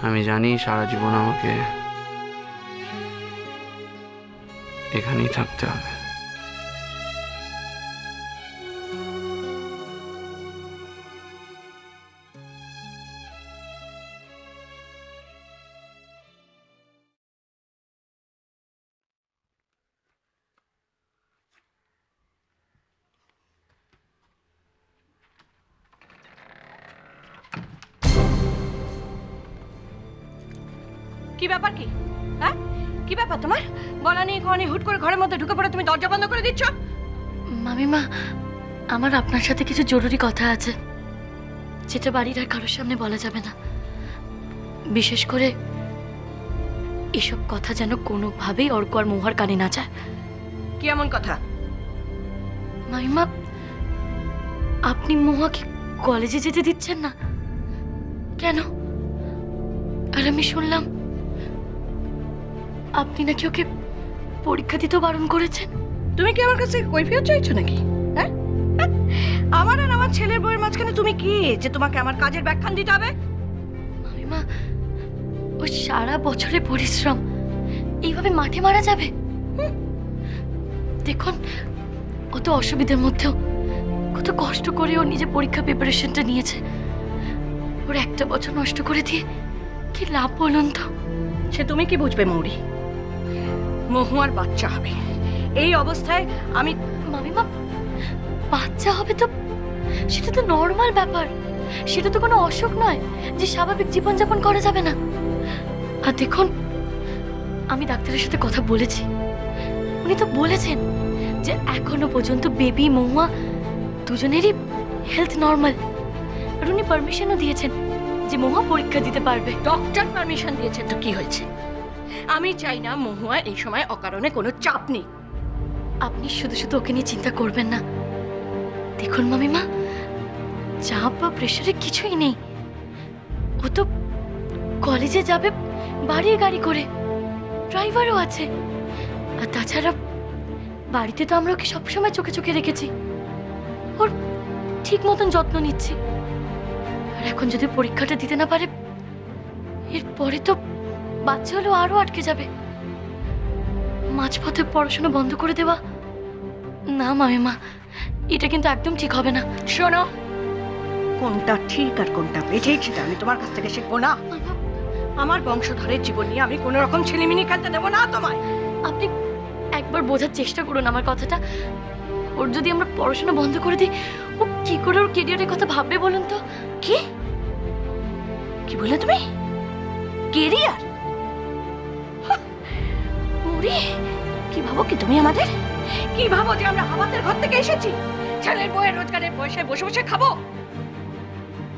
আমি জানি সারা জীবন আমাকে এখানেই থাকতে হবে। কি ব্যাপার? কি হ্যাঁ, কি ব্যাপার তোমার? গলা নিয়ে গলা নিয়ে হুট করে ঘরের মধ্যে ঢুকে পড়ে তুমি দরজা বন্ধ করে দিচ্ছ। মামিমা, আমার আপনার সাথে কিছু জরুরি কথা আছে, যেটা বাড়ির আর কারোর সামনে বলা যাবে না। বিশেষ করে এসব কথা যেন কোনোভাবেই অর্ক আর মহুয়ার কানে না যায়। কি এমন কথা? মামিমা, আপনি মহুয়াকে কলেজে যেতে দিচ্ছেন না কেন? আর আমি শুনলাম আপনি নাকি ওকে পরীক্ষা দিতেও বারণ করেছেন। তুমি কি আমার কাছে কৈফিয়ত চাইছো নাকি? হ্যাঁ, আমার আর আমার ছেলের বউয়ের মাঝখানে তুমি কি যে তোমাকে আমার কাজের ব্যাখ্যান দিতে হবে? মামিমা, ওই সারা বছরের পরিশ্রম এইভাবে মাঠে মারা যাবে? দেখুন, কত অসুবিধার মধ্যেও কত কষ্ট করে ও নিজে পরীক্ষা প্রিপারেশনটা নিয়েছে। ওর একটা বছর নষ্ট করে দিয়ে কি লাভ বলুন তো? সে তুমি কি বুঝবে মৌরি? মহুয়ার বাচ্চা হবে এই অবস্থায় আমি। মামিমা, বাচ্চা হবে তো সেটা তো নর্মাল ব্যাপার, সেটা তো কোনো অসুখ নয় যে স্বাভাবিক জীবনযাপন করা যাবে না। আর দেখুন, আমি ডাক্তারের সাথে কথা বলেছি, উনি তো বলেছেন যে এখনো পর্যন্ত বেবি মহুয়া দুজনেরই হেলথ নর্মাল। আর উনি পারমিশনও দিয়েছেন যে মহুয়া পরীক্ষা দিতে পারবে। ডক্টর পারমিশন দিয়েছে তো কি হয়েছে? আমি চাই না মহুয়া এই সময় অকারণে কোনো চাপ নেই। আপনি শুধু শুধু ওকে নিয়ে চিন্তা করবেন না। দেখুন মামিমা, চাপ বা প্রেশারে কিছুই নেই। ও তো কলেজে যাবে বাড়ির গাড়ি করে, ড্রাইভারও আছে। আর তাছাড়া বাড়িতে তো আমরা ওকে সবসময় চোখে চোখে রেখেছি, ওর ঠিক মতন যত্ন নিচ্ছি। আর এখন যদি পরীক্ষাটা দিতে না পারে, এরপরে তো বাচ্চা হলেও আরো আটকে যাবে। মাঝপথে পড়াশোনা বন্ধ করে দেওয়া না মামিমা, এটা কিন্তু একদম ঠিক হবে না। শোনো, কোনটা ঠিক আর কোনটা বেঠিক সেটা আমি তোমার কাছ থেকে শিখবো না। আমার বংশধরের জীবন নিয়ে আমি কোনো রকম ছেলেমিনি খেলতে দেবো না তোমায়। আপনি একবার বোঝার চেষ্টা করুন আমার কথাটা। ওর যদি আমরা পড়াশোনা বন্ধ করে দিই, ও কি করে ওর কেরিয়ারের কথা ভাববে বলুন তো? কি কি বললে তুমি? কেরিয়ার? মুড়ি, কি ভাবো কি তুমি আমাদের? কি ভাবো যে আমরা হামাদের ঘর থেকে এসেছি ছেলের বউয়ের রোজগারের পয়সায় বসে বসে খাবো?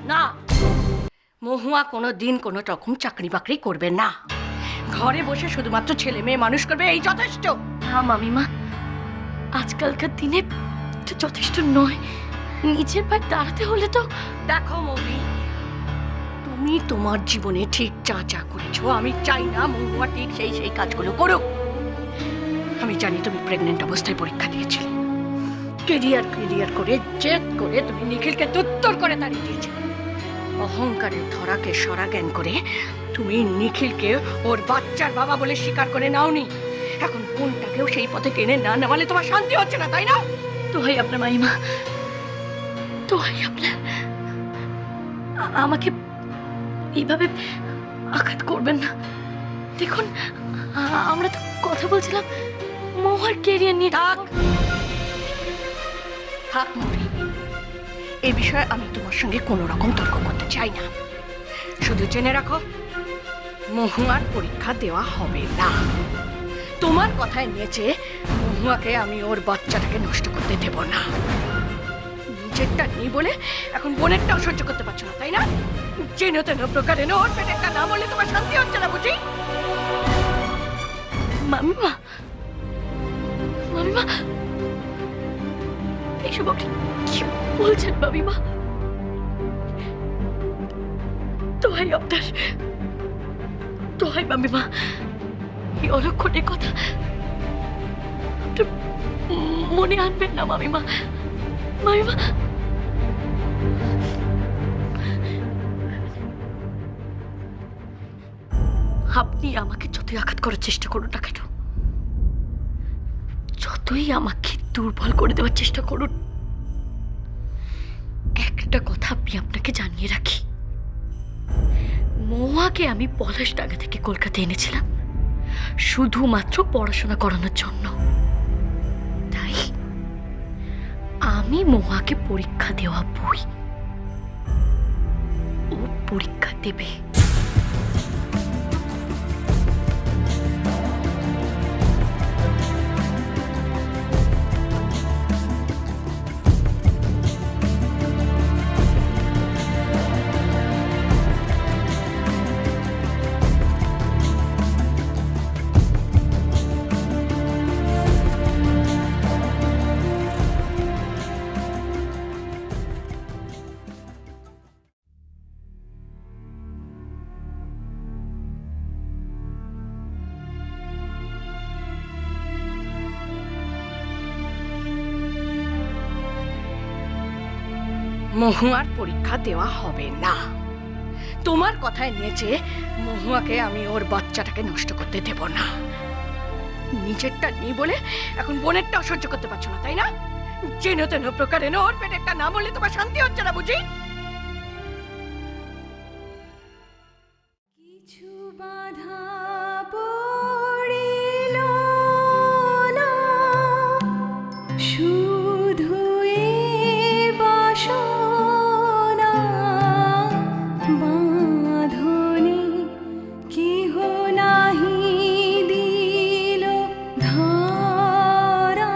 না, মহুয়া কোনো দিন কোনো রকম চাকরি বাকরি করবে না। ঘরে বসে শুধুমাত্র ছেলে মেয়ে মানুষ করবে, এই যথেষ্ট। না মামিমা, আজকালকার দিনে এটা যথেষ্ট নয়। নিজের পায়ে দাঁড়াতে হলে তো। দেখো মৌরি, তুমি তোমার জীবনে ঠিক যা যা করেছো আমি চাই না মহুয়া ঠিক সেই সেই কাজগুলো করুক। আমি জানি তুমি প্রেগনেন্ট অবস্থায় পরীক্ষা দিয়েছিলে, কেরিয়ার কেরিয়ার করে জেদ করে তুমি নিখিলকে তুত্তর করে তাড়িয়ে দিয়েছিলে। অহংকারের ধরাকে সরা জ্ঞান করে তুমি নিখিলকে ওর বাচ্চার বাবা বলে স্বীকার করে নাওনি। এখন বোনটাকেও সেই পথে টেনে না নেওয়ালে তোমার শান্তি হচ্ছে না, তাই না? দোহাই আপনার মাইমা, দোহাই আপনার, আমাকে এইভাবে আঘাত করবেন না। দেখুন, আমরা তো কথা বলছিলাম মহুয়ার কেরিয়ার নিয়ে। থাক থাক মৌরি, এই বিষয়ে আমি তোমার সঙ্গে কোনো রকম তর্ক করতে চাই না। শুধু জেনে রাখো, মহুয়ার পরীক্ষা দেওয়া হবে না। তোমার কথায় নিয়েছে মহুয়াকে আমি ওর বাচ্চাটাকে নষ্ট করতে দেব না। নিজেরটা নেই বলে এখন বোনেরটাও সহ্য করতে পারছো না, তাই না? যেন তেন প্রকারে ওর পেটেরটা না বললে তোমার শান্তি হচ্ছে না বুঝি? মামিমা, মামিমা, এইসব আপনি কি বলছেন মামিমা? দোহাই আপনার, দোহাই মামিমা, এই অলক্ষণের কথা আপনার মনে আনবেন না মামিমা। মামিমা, আপনি আমাকে যতই আঘাত করার চেষ্টা করুন না কেন, যতই আমাকে দুর্বল করে দেওয়ার চেষ্টা করুন, একটা কথা আমি আপনাকে জানিয়ে রাখি, মহুয়াকে আমি পলাশডাঙ্গা থেকে কলকাতা এনেছিলাম শুধুমাত্র পড়াশোনা করানোর জন্য। তাই আমি মহুয়াকে পরীক্ষা দেওয়া বই, ও পরীক্ষা দেবে। মহুয়ার পরীক্ষা দেওয়া হবে না। তোমার কথায় নেচে মহুয়াকে আমি ওর বাচ্চাটাকে নষ্ট করতে দেব না। নিজেরটা নেই বলে এখন বোনেরটা সহ্য করতে পারছো না, তাই না? যেন তেন প্রকারে ওর পেটেরটা না বললে তোমার শান্তি হচ্ছে না বুঝি? কিছু বাধা পড়িল না, শুধু এ বাসনা বাঁধনে কেহ নাহি দিল ধরা,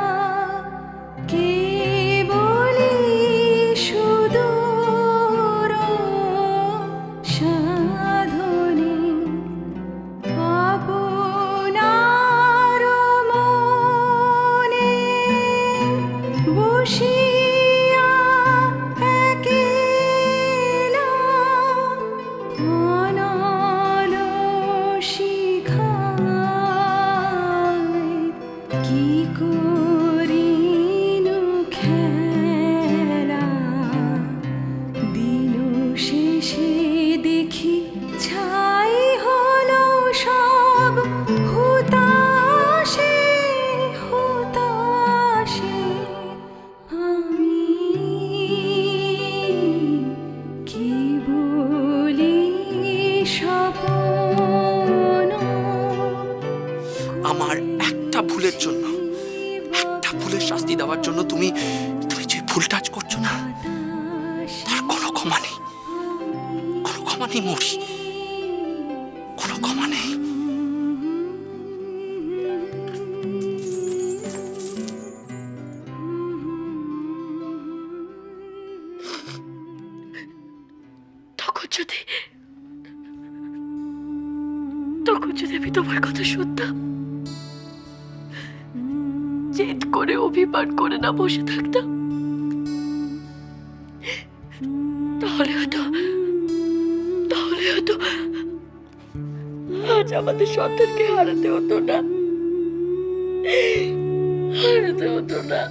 কেবলি সুদূর সাধনে আপনার মনে বসিয়া একেলা অনল শিখায় কি করিনু খেলা, দিন শেষে দেখি ছাই হলো সব হুতাশে হুতাশে, আমি কি বলি স্বপ্ন আমার একটা ভুলের জন্য, একটা ভুলের শাস্তি দেওয়ার জন্য তুমি তুমি যে ভুলটা আজ করছো না, তার কোনো ক্ষমা নেই, কোনো ক্ষমা নেই মরি, কোনো ক্ষমা নেই। তখন যদি তখন যদি আমি তোমার কথা শুনতাম, জেদ করে অভিমান করে না বসে থাকতাম, তাহলে হয়তো আজ আমাদের সন্তানকে হারাতে হতো না, হারাতে হতো না।